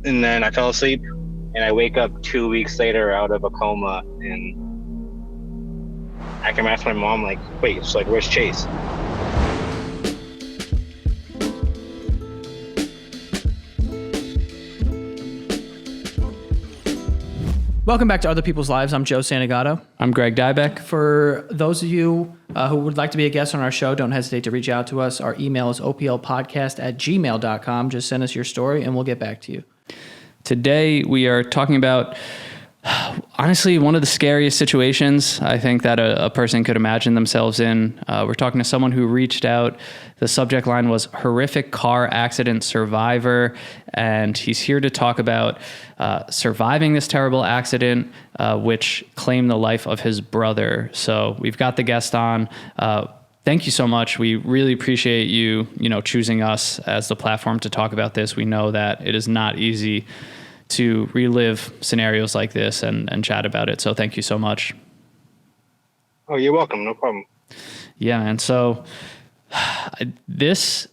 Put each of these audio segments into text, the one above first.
And then I fell asleep, and I wake up 2 weeks later out of a coma, and I can ask my mom, like, wait, so like, where's Chase? Welcome back to Other People's Lives. I'm Joe Santagato. I'm Greg Dybec. For those of you who would like to be a guest on our show, don't hesitate to reach out to us. Our email is oplpodcast@gmail.com. Just send us your story and we'll get back to you. Today we are talking about, honestly, one of the scariest situations I think that a person could imagine themselves in. We're talking to someone who reached out. The subject line was horrific car accident survivor, and he's here to talk about surviving this terrible accident, which claimed the life of his brother. So we've got the guest on. Thank you so much. We really appreciate you, choosing us as the platform to talk about this. We know that it is not easy to relive scenarios like this and chat about it. So thank you so much. Oh, you're welcome. No problem. Yeah, and so this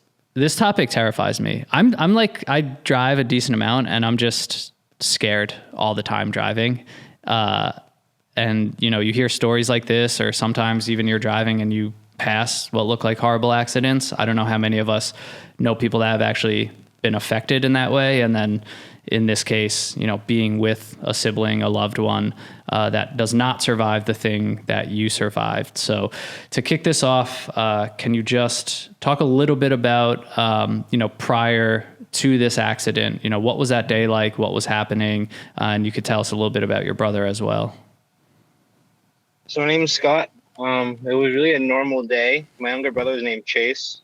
topic terrifies me. I'm like, I drive a decent amount and I'm just scared all the time driving. And you hear stories like this, or sometimes even you're driving and you pass what look like horrible accidents. I don't know how many of us know people that have actually been affected in that way. And then in this case, being with a sibling, a loved one that does not survive the thing that you survived. So to kick this off, can you just talk a little bit about, prior to this accident, what was that day like? What was happening? And you could tell us a little bit about your brother as well. So my name's Scott. It was really a normal day. My younger brother was named Chase.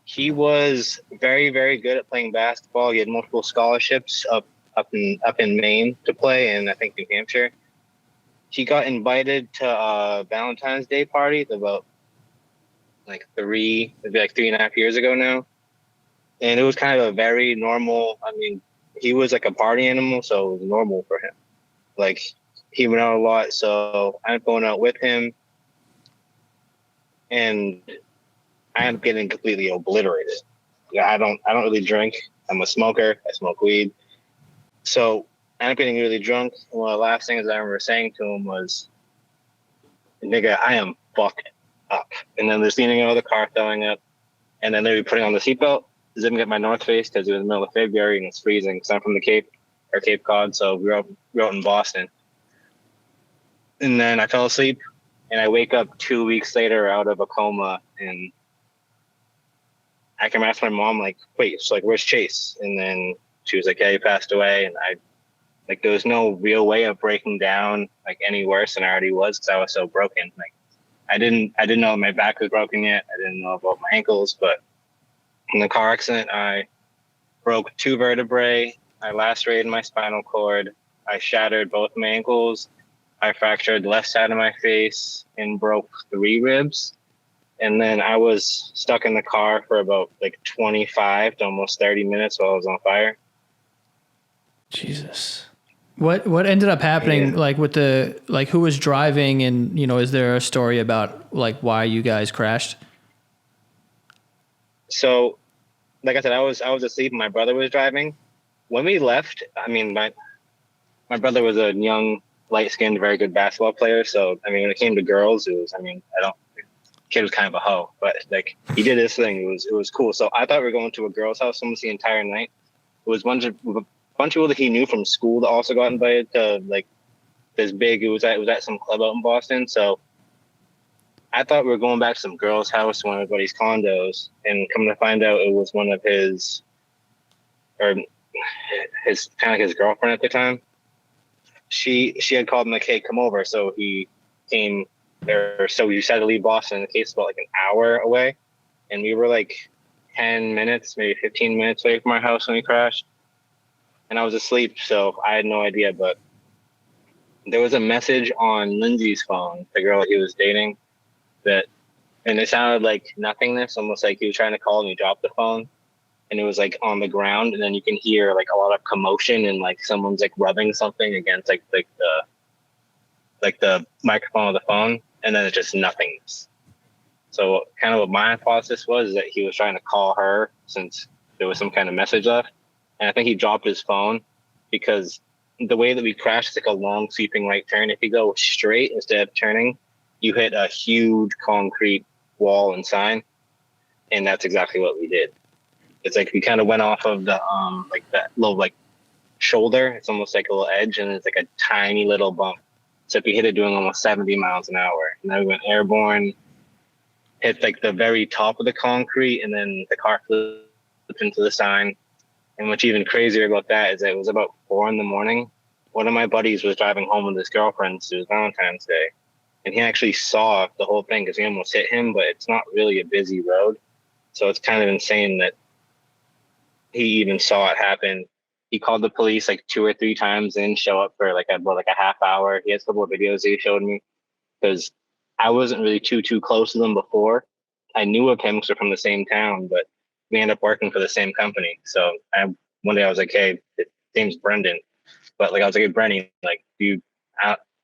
He was very, very good at playing basketball. He had multiple scholarships up in Maine to play, and I think New Hampshire. He got invited to a Valentine's Day party about it'd be like 3.5 years ago now. And it was kind of a very normal, he was like a party animal, so it was normal for him. Like, he went out a lot, so I ended up going out with him. And I ended up getting completely obliterated. I don't really drink. I'm a smoker. I smoke weed. So I ended up getting really drunk. And one of the last things I remember saying to him was, "Nigga, I am fucked up." And then they're leaning out of the car, throwing up. And then they were putting on the seatbelt, zipping up my North Face because it was the middle of February and it's freezing. Because I'm from the Cape Cod, so we were out in Boston. And then I fell asleep, and I wake up 2 weeks later out of a coma, and I can ask my mom, like, wait, so like, where's Chase? And then she was like, yeah, he passed away. And there was no real way of breaking down like any worse than I already was because I was so broken. Like, I didn't know my back was broken yet. I didn't know about my ankles, but in the car accident, I broke 2 vertebrae. I lacerated my spinal cord. I shattered both my ankles. I fractured the left side of my face and broke 3 ribs. And then I was stuck in the car for about 25 to almost 30 minutes while I was on fire. Jesus. What ended up happening, with who was driving, and, is there a story about why you guys crashed? So, like I said, I was asleep and my brother was driving. When we left, my brother was a young, light-skinned, very good basketball player. So, when it came to girls, it was, kid was kind of a hoe, but he did his thing. It was cool. So I thought we were going to a girl's house almost the entire night. It was a bunch of people that he knew from school that also got invited to this big. It was at some club out in Boston. So I thought we were going back to some girl's house, one of everybody's condos, and come to find out it was one of his girlfriend at the time. She had called him like, hey, come over. So he came there. So we decided to leave Boston. The case was about an hour away. And we were 10 minutes, maybe 15 minutes away from our house when we crashed. And I was asleep, so I had no idea. But there was a message on Lindsay's phone, the girl he was dating, and it sounded like nothingness, almost like he was trying to call and he dropped the phone. And it was on the ground, and then you can hear a lot of commotion and someone's rubbing something against the microphone of the phone, and then it's just nothingness. So kind of what my hypothesis was that he was trying to call her since there was some kind of message left. And I think he dropped his phone because the way that we crashed is like a long sweeping right turn. If you go straight instead of turning, you hit a huge concrete wall and sign. And that's exactly what we did. It's like we kind of went off of the like that little like shoulder. It's almost like a little edge, and it's like a tiny little bump. So if we hit it doing almost 70 miles an hour, and then we went airborne, hit like the very top of the concrete, and then the car flipped into the sign. And what's even crazier about that is that it was about 4 a.m. One of my buddies was driving home with his girlfriend. So it was Valentine's Day, and he actually saw the whole thing because he almost hit him. But it's not really a busy road, so it's kind of insane that he even saw it happen. He called the police like 2 or 3 times and show up for like a half hour. He has a couple of videos he showed me because I wasn't really too close to them before. I knew of him because we're from the same town, but we ended up working for the same company. So one day I was like, hey, his name's Brendan. But like I was like, hey, Brendan, like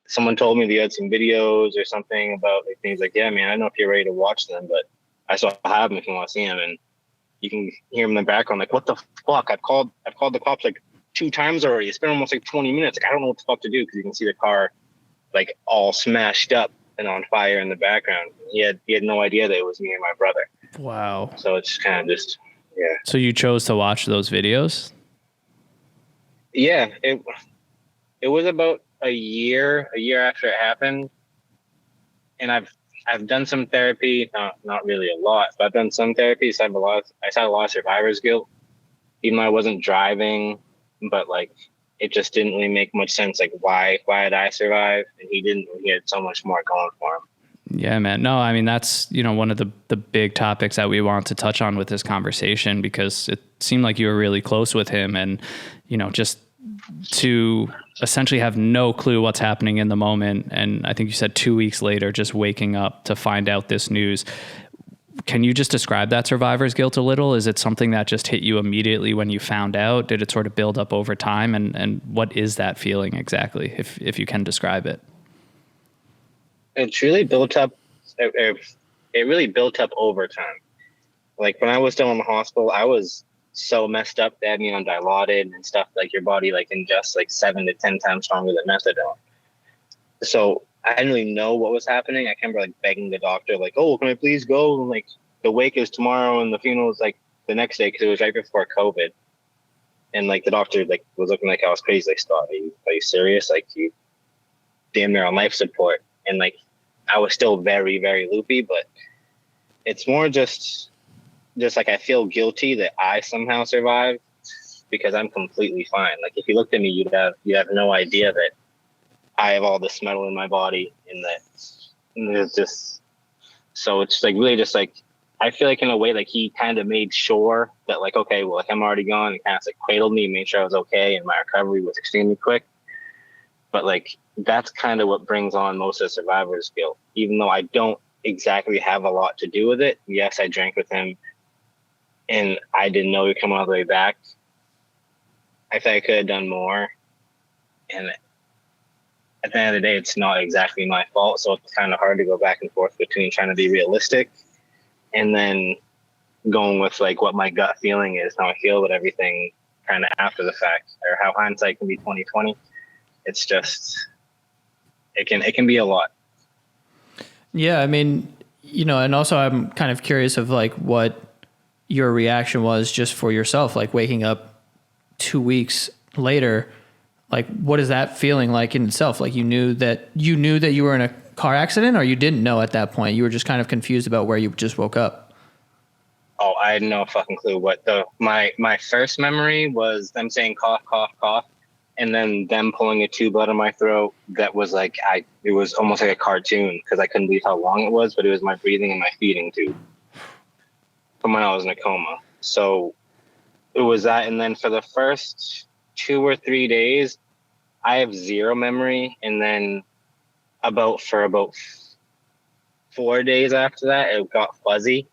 someone told me that you had some videos or something about like things. Like, yeah, man, I don't know if you're ready to watch them, but I still have them if you want to see them. And you can hear him in the background, like, what the fuck? I've called the cops like 2 times already. It's been almost like 20 minutes. Like, I don't know what the fuck to do because you can see the car like all smashed up and on fire in the background. He had no idea that it was me and my brother. Wow. So it's kind of just, yeah. So you chose to watch those videos? Yeah, it was about a year after it happened, and I've done some therapy, not really a lot, but I've done some therapy. So I had a lot of survivor's guilt, even though I wasn't driving, but like it just didn't really make much sense. Like why did I survive and he didn't? He had so much more going for him. Yeah, man. No, I mean, that's, one of the big topics that we want to touch on with this conversation, because it seemed like you were really close with him, and, just to essentially have no clue what's happening in the moment. And I think you said 2 weeks later, just waking up to find out this news. Can you just describe that survivor's guilt a little? Is it something that just hit you immediately when you found out? Did it sort of build up over time? And what is that feeling exactly, if you can describe it? It's really built up. It really built up over time. Like when I was still in the hospital, I was so messed up. They had me on Dilaudid and stuff. Like your body like ingests like 7 to 10 times stronger than methadone. So I didn't really know what was happening. I remember like begging the doctor, like, "Oh, can I please go? And like the wake is tomorrow and the funeral is like the next day," because it was right before COVID. And like the doctor like was looking like I was crazy. Like, "Stop! Are you serious? Like you damn near on life support." And like I was still very, very loopy, but it's more just like I feel guilty that I somehow survived because I'm completely fine. Like if you looked at me, you'd have no idea that I have all this metal in my body, and there's just, so it's like really just like I feel like in a way like he kind of made sure that like, okay, well, like I'm already gone, and kind of like cradled me, made sure I was okay, and my recovery was extremely quick. But like that's kind of what brings on most of the survivor's guilt, even though I don't exactly have a lot to do with it. Yes, I drank with him, and I didn't know he'd come all the way back. I think I could have done more, and at the end of the day, it's not exactly my fault. So it's kind of hard to go back and forth between trying to be realistic and then going with like what my gut feeling is, how I feel about everything kind of after the fact, or how hindsight can be 20/20. It's just, it can be a lot. Yeah. I mean, and also I'm kind of curious of like what your reaction was just for yourself, like waking up 2 weeks later. Like, what is that feeling like in itself? Like you knew that you were in a car accident, or you didn't know at that point? You were just kind of confused about where you just woke up. Oh, I had no fucking clue my first memory was them saying cough, cough, cough, and then them pulling a tube out of my throat. That was like, it was almost like a cartoon because I couldn't believe how long it was, but it was my breathing and my feeding tube from when I was in a coma. So it was that. And then for the first 2 or 3 days, I have zero memory. And then about 4 days after that, it got fuzzy.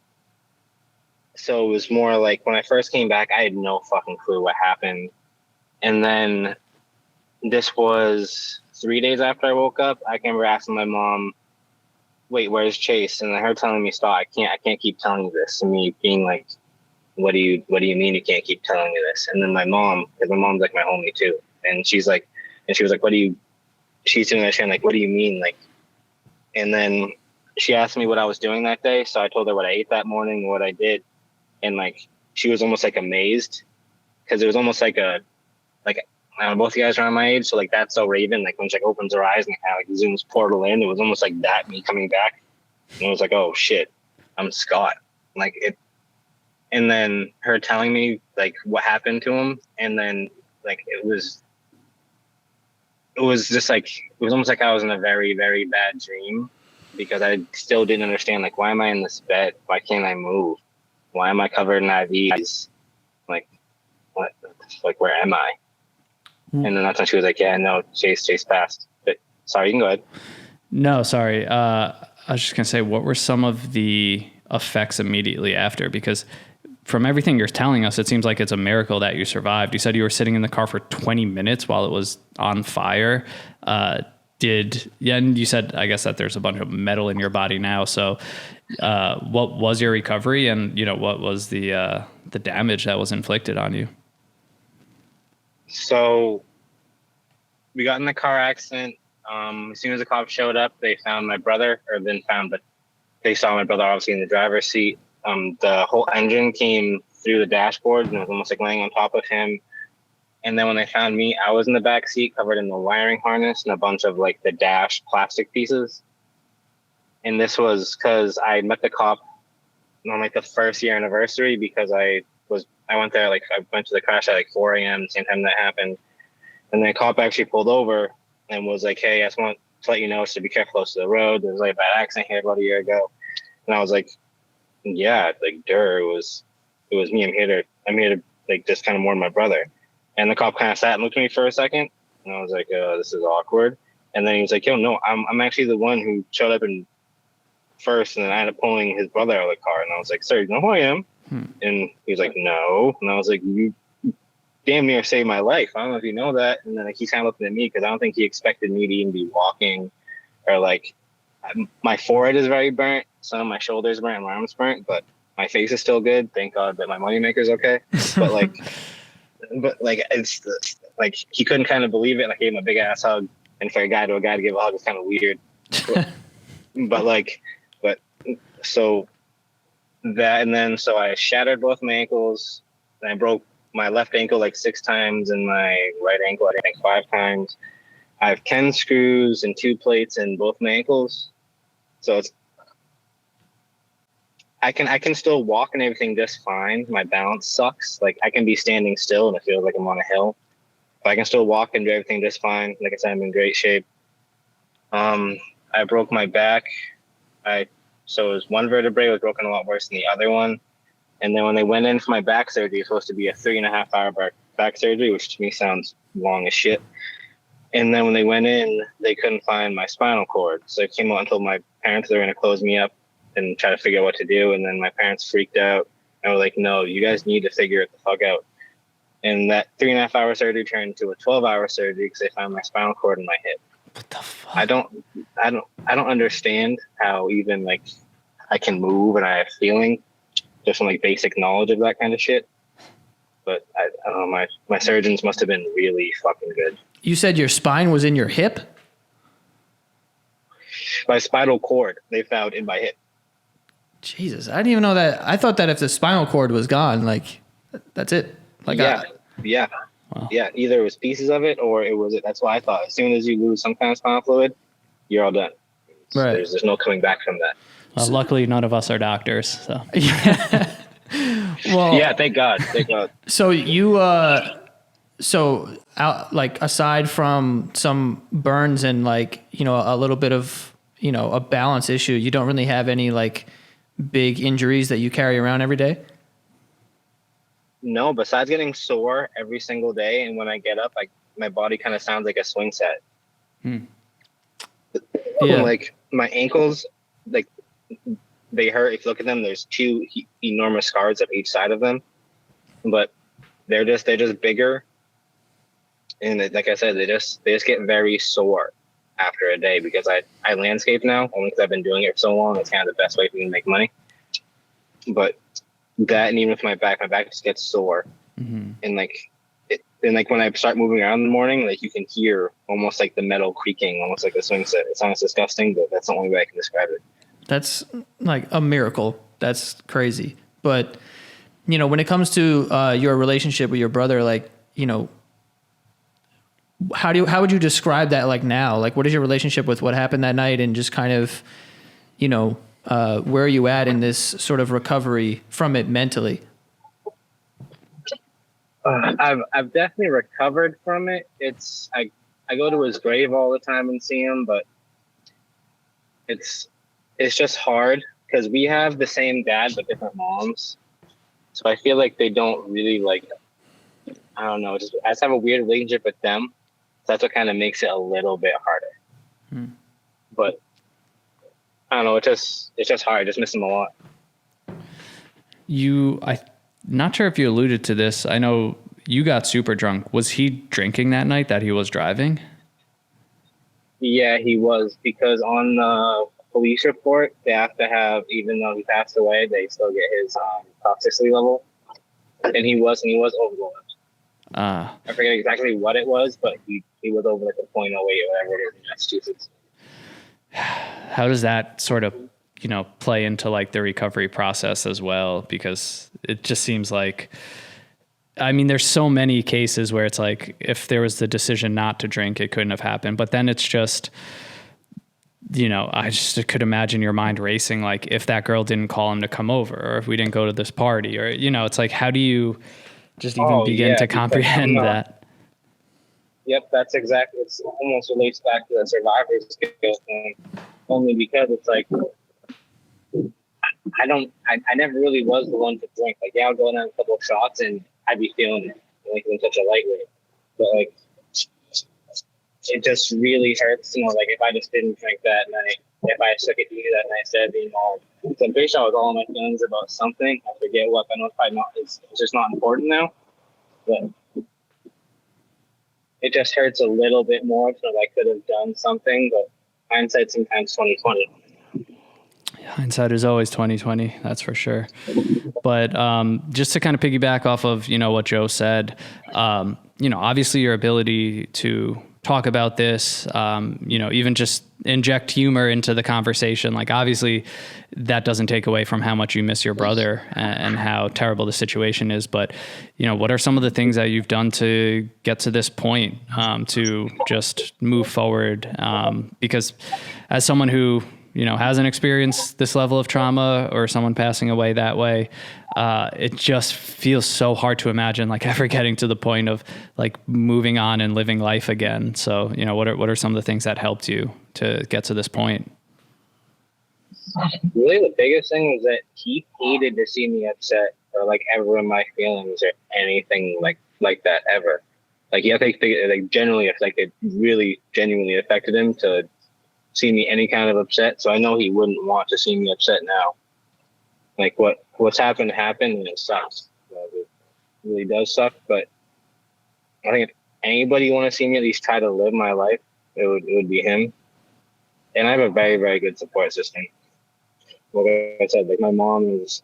So it was more like when I first came back, I had no fucking clue what happened. And then this was 3 days after I woke up. I can remember asking my mom, "Wait, where's Chase?" And then her telling me, "Stop, I can't keep telling you this." And me being like, what do you mean you can't keep telling me this? And then my mom, because my mom's like my homie too, and she was like, she's doing that shit, like, what do you mean? Like, and then she asked me what I was doing that day. So I told her what I ate that morning, what I did. And like, she was almost like amazed, because it was almost like I don't know, both you guys are around my age. So like, that's so Raven, like when she like opens her eyes and kind of like zooms portal in, it was almost like that, me coming back. And it was like, oh shit, I'm Scott. Like it. And then her telling me like what happened to him. And then like, it was just like, it was almost like I was in a very, very bad dream, because I still didn't understand, like, why am I in this bed? Why can't I move? Why am I covered in IVs? Like, what? Like, where am I? And then that's when she was like, yeah, no, Chase passed. But sorry, you can go ahead. No, sorry. I was just going to say, what were some of the effects immediately after? Because from everything you're telling us, it seems like it's a miracle that you survived. You said you were sitting in the car for 20 minutes while it was on fire. And you said, I guess, that there's a bunch of metal in your body now. So what was your recovery, and, what was the damage that was inflicted on you? So we got in the car accident. As soon as the cops showed up, they found my brother, or didn't found, but they saw my brother obviously in the driver's seat. The whole engine came through the dashboard, and it was almost like laying on top of him. And then when they found me, I was in the back seat covered in the wiring harness and a bunch of like the dash plastic pieces. And this was because I met the cop on like the first year anniversary, because I went there, like I went to the crash at like 4 a.m. same time that happened. And then the cop actually pulled over and was like, hey, I just want to let you know to be careful close to the road. There was like a bad accident here about a year ago. And I was like, yeah, like, it was me. I'm here to like just kind of mourn my brother. And the cop kind of sat and looked at me for a second, and I was like, this is awkward. And then he was like, yo, no, I'm actually the one who showed up in first, and then I ended up pulling his brother out of the car. And I was like, sir, you know who I am? And he was like, no. And I was like, you damn near saved my life. I don't know if you know that. And then like, he kind of looked at me, because I don't think he expected me to even be walking, or like, my forehead is very burnt. Some of my shoulders burnt, my arms burnt, but my face is still good. Thank God that my moneymaker's okay. But like, it's like, he couldn't kind of believe it. Like, I gave him a big ass hug, and for a guy to give a hug is kind of weird. but so that, and then so I shattered both my ankles, and I broke my left ankle like 6 times, and my right ankle I think 5 times. I have 10 screws and 2 plates in both my ankles. So I can still walk and everything just fine. My balance sucks. Like, I can be standing still and it feels like I'm on a hill. But I can still walk and do everything just fine. Like I said, I'm in great shape. I broke my back. So it was one vertebrae was broken a lot worse than the other one. And then when they went in for my back surgery, it was supposed to be a 3.5 hour back surgery, which to me sounds long as shit. And then when they went in, they couldn't find my spinal cord. So it came out and told my parents they were going to close me up and try to figure out what to do. And then my parents freaked out. I was like, no, you guys need to figure it the fuck out. And that 3.5 hour surgery turned into a 12-hour surgery because they found my spinal cord in my hip. What the fuck? I don't understand how even like I can move and I have feeling, just from like basic knowledge of that kind of shit. But I don't know, my surgeons must have been really fucking good. You said your spine was in your hip? My spinal cord they found in my hip. Jesus, I didn't even know that. I thought that if the spinal cord was gone, like, that's it. Like, yeah. Wow. Yeah, either it was pieces of it or it was it. That's why I thought as soon as you lose some kind of spinal fluid, you're all done. Right. There's no coming back from that. Well, luckily, none of us are doctors. So. Well, yeah, thank God. Thank God. So you, like, aside from some burns and like, a little bit of, a balance issue, you don't really have any like big injuries that you carry around every day? No, besides getting sore every single day, and when I get up, my body kind of sounds like a swing set. Yeah. Like my ankles, like they hurt. If you look at them, there's 2 enormous scars up each side of them, but they're just bigger. And like I said, they just get very sore after a day, because I landscape now only because I've been doing it for so long. It's kind of the best way for me to make money. But that, and even with my back just gets sore. And like when I start moving around in the morning, like you can hear almost like the metal creaking, almost like a swing set. It sounds disgusting, but that's the only way I can describe it. That's like a miracle. That's crazy. But, you know, when it comes to your relationship with your brother, like, you know, how would you describe that like now? Like, what is your relationship with what happened that night, and just kind of, you know, where are you at in this sort of recovery from it mentally? I've definitely recovered from it. I go to his grave all the time and see him, but it's just hard because we have the same dad but different moms. So I feel like they don't really like, I don't know, I just have a weird relationship with them. So that's what kind of makes it a little bit harder. But I don't know, it's just hard. I just miss him a lot. I'm not sure if you alluded to this. I know you got super drunk. Was he drinking that night that he was driving? Yeah, he was, because on the police report, they have to have, even though he passed away, they still get his toxicity level. And he was over. I forget exactly what it was, but he was over like a .08 or whatever it is in Massachusetts. How does that sort of, you know, play into like the recovery process as well? Because it just seems like, I mean, there's so many cases where it's like, if there was the decision not to drink, it couldn't have happened. But then it's just, you know, I just could imagine your mind racing, like if that girl didn't call him to come over, or if we didn't go to this party, or, you know, it's like, how do you just even begin to comprehend that? Yep, that's exactly. It almost relates back to the survivor's skill thing, only because it's like I never really was the one to drink. Like, yeah, I'll go down a couple of shots and I'd be feeling it, like I'm such a lightweight. But like, it just really hurts, you know. Like if I just didn't drink that night, if I took it easy that night instead of being all, so I'm pretty sure I was all my feelings about something. I forget what. I know it's probably not. It's just not important now, but it just hurts a little bit more. So I could have done something, but hindsight sometimes 2020. Hindsight is always 2020. That's for sure. But just to kind of piggyback off of, you know, what Joe said, you know, obviously your ability to talk about this, you know, even just inject humor into the conversation. Like, obviously that doesn't take away from how much you miss your brother and how terrible the situation is. But, you know, what are some of the things that you've done to get to this point, to just move forward? Because as someone who, you know, hasn't experienced this level of trauma or someone passing away that way, it just feels so hard to imagine like ever getting to the point of like moving on and living life again. So, you know, what are some of the things that helped you to get to this point? Really, the biggest thing was that he hated to see me upset or like ever in my feelings or anything like that ever. Like, yeah, I think like generally, like it really genuinely affected him to see me any kind of upset. So I know he wouldn't want to see me upset now. Like what's happened and it sucks. It really does suck. But I think if anybody want to see me at least try to live my life, it would be him. And I have a very, very good support system. Like I said, like my mom is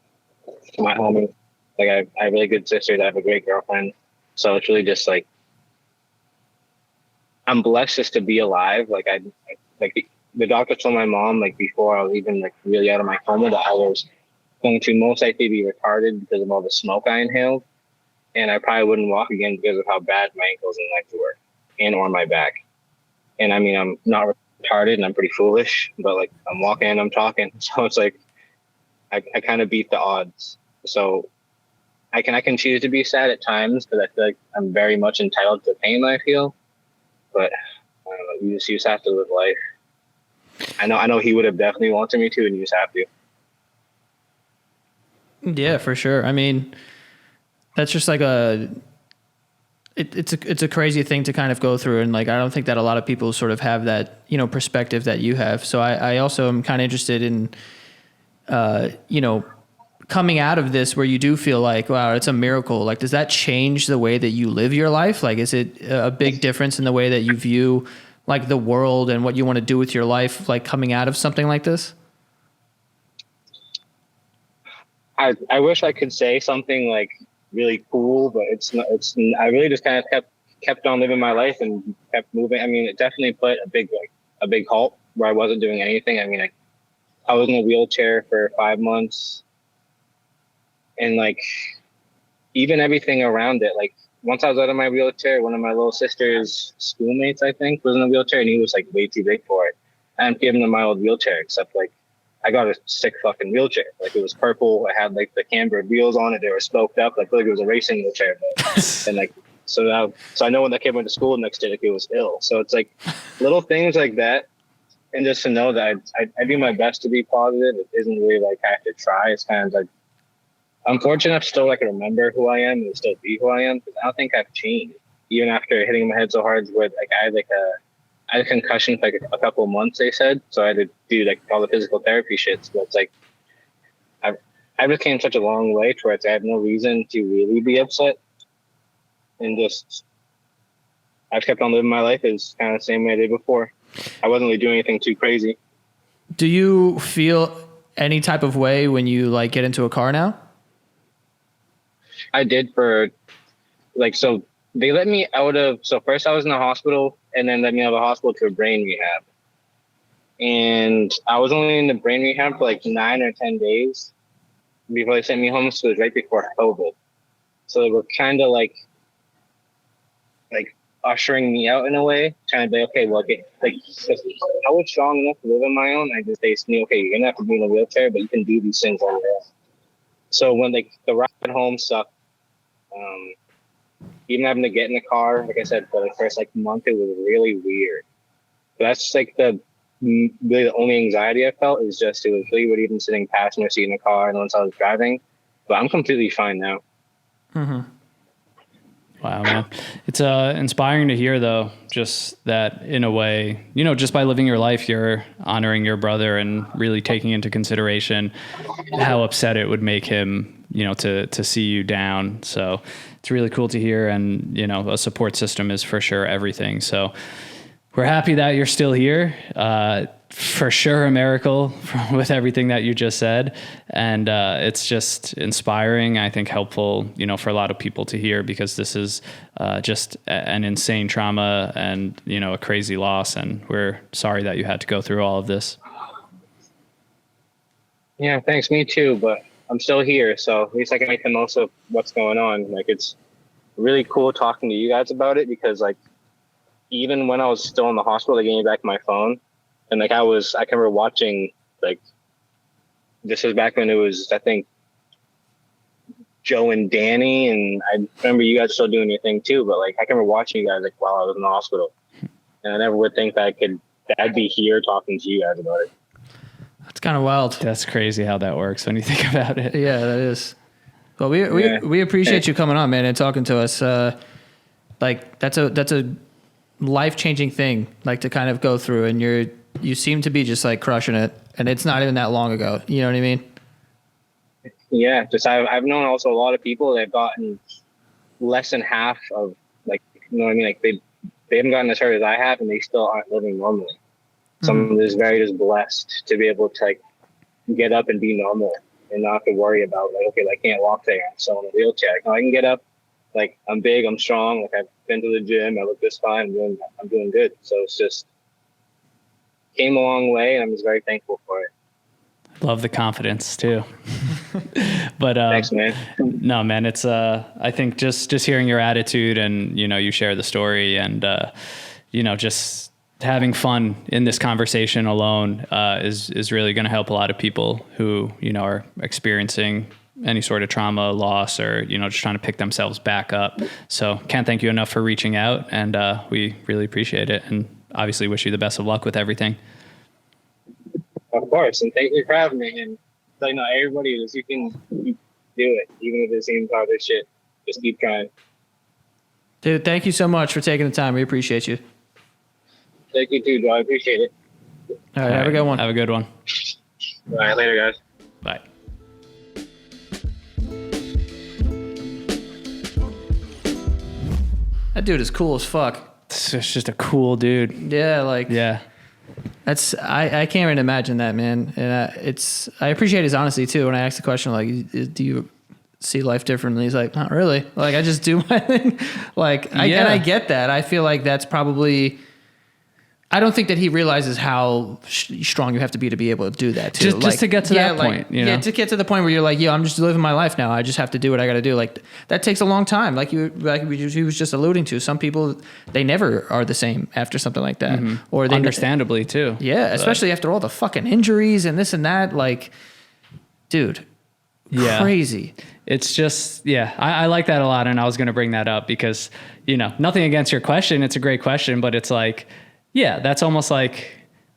my homie. Like I have really good sisters. I have a great girlfriend. So it's really just like, I'm blessed just to be alive. Like the doctor told my mom, like before I was even like really out of my coma, that I was going to most likely be retarded because of all the smoke I inhaled. And I probably wouldn't walk again because of how bad my ankles and legs were and or my back. And I mean, I'm not retarded and I'm pretty foolish, but like I'm walking and I'm talking. So it's like, I kind of beat the odds. So I can choose to be sad at times because I feel like I'm very much entitled to the pain I feel. But I don't know, you just have to live life. I know he would have definitely wanted me to, and you just have to. Yeah, for sure. I mean, that's just like it's a crazy thing to kind of go through. And like, I don't think that a lot of people sort of have that, you know, perspective that you have. So I also am kind of interested in, you know, coming out of this where you do feel like, wow, it's a miracle. Like, does that change the way that you live your life? Like, is it a big difference in the way that you view like the world and what you want to do with your life, like coming out of something like this? I wish I could say something like really cool, but it's not. I really just kind of kept on living my life and kept moving. I mean, it definitely put a big halt where I wasn't doing anything. I mean, I was in a wheelchair for 5 months, and like even everything around it. Like once I was out of my wheelchair, one of my little sister's schoolmates, I think, was in a wheelchair, and he was like way too big for it. I hadn't given him my old wheelchair, except like I got a sick fucking wheelchair. Like it was purple. I had like the cambered wheels on it. They were spoked up. Like it was a racing wheelchair. And like so I know when that kid went to school the next day, like he was ill. So it's like little things like that, and just to know that I do my best to be positive. It isn't really like I have to try. It's kind of like I'm fortunate enough still like remember who I am and still be who I am, because I don't think I've changed even after hitting my head so hard. Where like I had a concussion for like a couple of months, they said. So I had to do like all the physical therapy shit. But it's like I just came such a long way towards I have no reason to really be upset. And just I've kept on living my life as kind of the same way I did before. I wasn't really doing anything too crazy. Do you feel any type of way when you like get into a car now? I did for like, so they let me out of, so first I was in the hospital and then let me out of the hospital to a brain rehab. And I was only in the brain rehab for like 9 or 10 days before they sent me home. So it was right before COVID. So they were kind of like ushering me out in a way, trying to be okay, well, okay, like I was strong enough to live on my own. I just they said, okay, you're gonna have to be in a wheelchair, but you can do these things on your own. So when like the ride home sucked, even having to get in the car, like I said, for the first like month, it was really weird. That's like really the only anxiety I felt is just it was really weird even sitting passenger seat in the car and once I was driving, but I'm completely fine now. Mm-hmm. Wow, man. It's inspiring to hear, though, just that in a way, you know, just by living your life, you're honoring your brother and really taking into consideration how upset it would make him, you know, to see you down. So it's really cool to hear. And, you know, a support system is for sure everything. So we're happy that you're still here. For sure a miracle with everything that you just said. And it's just inspiring, I think helpful, you know, for a lot of people to hear, because this is just an insane trauma and, you know, a crazy loss. And we're sorry that you had to go through all of this. Yeah, thanks. Me too. But I'm still here. So at least I can make the most of what's going on. Like, it's really cool talking to you guys about it, because like, even when I was still in the hospital, they gave me back my phone. And like I can remember watching, like, this was back when it was, I think, Joe and Danny, and I remember you guys still doing your thing too, but like I can remember watching you guys like while I was in the hospital. And I never would think that I'd be here talking to you guys about it. That's kind of wild. That's crazy how that works when you think about it. Yeah, that is. Well, we appreciate you coming on, man, and talking to us. Like that's a life-changing thing, like, to kind of go through, and you seem to be just like crushing it, and it's not even that long ago. You know what I mean? Yeah, just I've known also a lot of people that have gotten less than half of, like, you know what I mean? Like they haven't gotten as hurt as I have, and they still aren't living normally. Some is very just blessed to be able to like get up and be normal and not have to worry about like, okay, I can't walk today, I'm still in a wheelchair. No, I can get up. Like, I'm big, I'm strong. Like, I've been to the gym, I look this fine, I'm doing good. So it's just came a long way, and I'm just very thankful for it. Love the confidence too. But thanks, man. No, man, it's I think just hearing your attitude, and you know, you share the story, and you know, just having fun in this conversation alone is really going to help a lot of people who, you know, are experiencing any sort of trauma, loss, or, you know, just trying to pick themselves back up. So can't thank you enough for reaching out, and we really appreciate it, and obviously wish you the best of luck with everything. Of course, and thank you for having me. And so, you know, everybody, you can do it, even if it seems hard as shit. Just keep trying. Dude, thank you so much for taking the time. We appreciate you. Thank you too, Joe. I appreciate it. All right, have a good one. Have a good one. All right, later, guys. Bye. That dude is cool as fuck. It's just a cool dude. Yeah, like, Yeah. I can't even imagine that, man. And I appreciate his honesty too. When I asked the question, like, do you see life differently? He's like, not really. Like, I just do my thing. Like, and I get that. I feel like that's probably, I don't think that he realizes how strong you have to be able to do that too. Just to get to that point, you know? Yeah, to get to the point where you're like, yo, I'm just living my life now. I just have to do what I got to do. Like, that takes a long time. Like he was just alluding to. Some people, they never are the same after something like that. Mm-hmm. Or they, understandably too. Yeah, especially after all the fucking injuries and this and that. Like, dude, crazy. It's just, I like that a lot. And I was going to bring that up because, you know, nothing against your question. It's a great question, but it's like, yeah, that's almost like,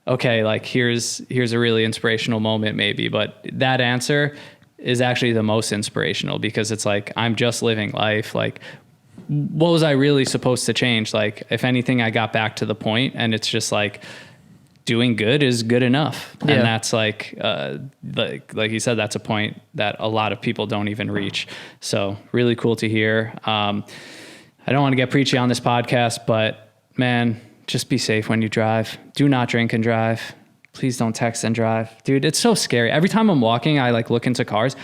okay, like here's a really inspirational moment maybe, but that answer is actually the most inspirational because it's like, I'm just living life. Like, what was I really supposed to change? Like, if anything, I got back to the point and it's just like, doing good is good enough. Yeah. And that's like you said, that's a point that a lot of people don't even reach. So really cool to hear. I don't want to get preachy on this podcast, but man, just be safe when you drive. Do not drink and drive. Please don't text and drive. Dude, it's so scary. Every time I'm walking, I like look into cars.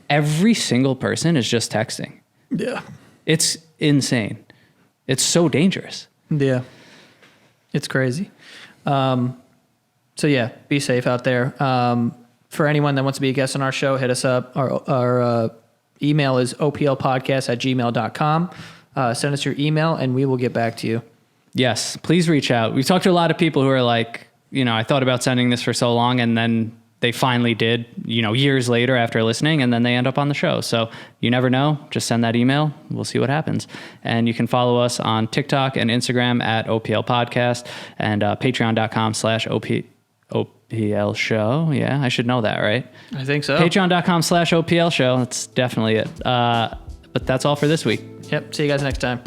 Every single person is just texting. Yeah. It's insane. It's so dangerous. Yeah. It's crazy. So yeah, be safe out there. For anyone that wants to be a guest on our show, hit us up. Our email is oplpodcast@gmail.com. Send us your email and we will get back to you. Yes, please reach out. We've talked to a lot of people who are like, you know, I thought about sending this for so long and then they finally did, you know, years later after listening, and then they end up on the show. So you never know. Just send that email. We'll see what happens. And you can follow us on TikTok and Instagram at OPL Podcast and patreon.com/OPL Show. Yeah, I should know that, right? I think so. Patreon.com/OPL Show. That's definitely it. But that's all for this week. Yep. See you guys next time.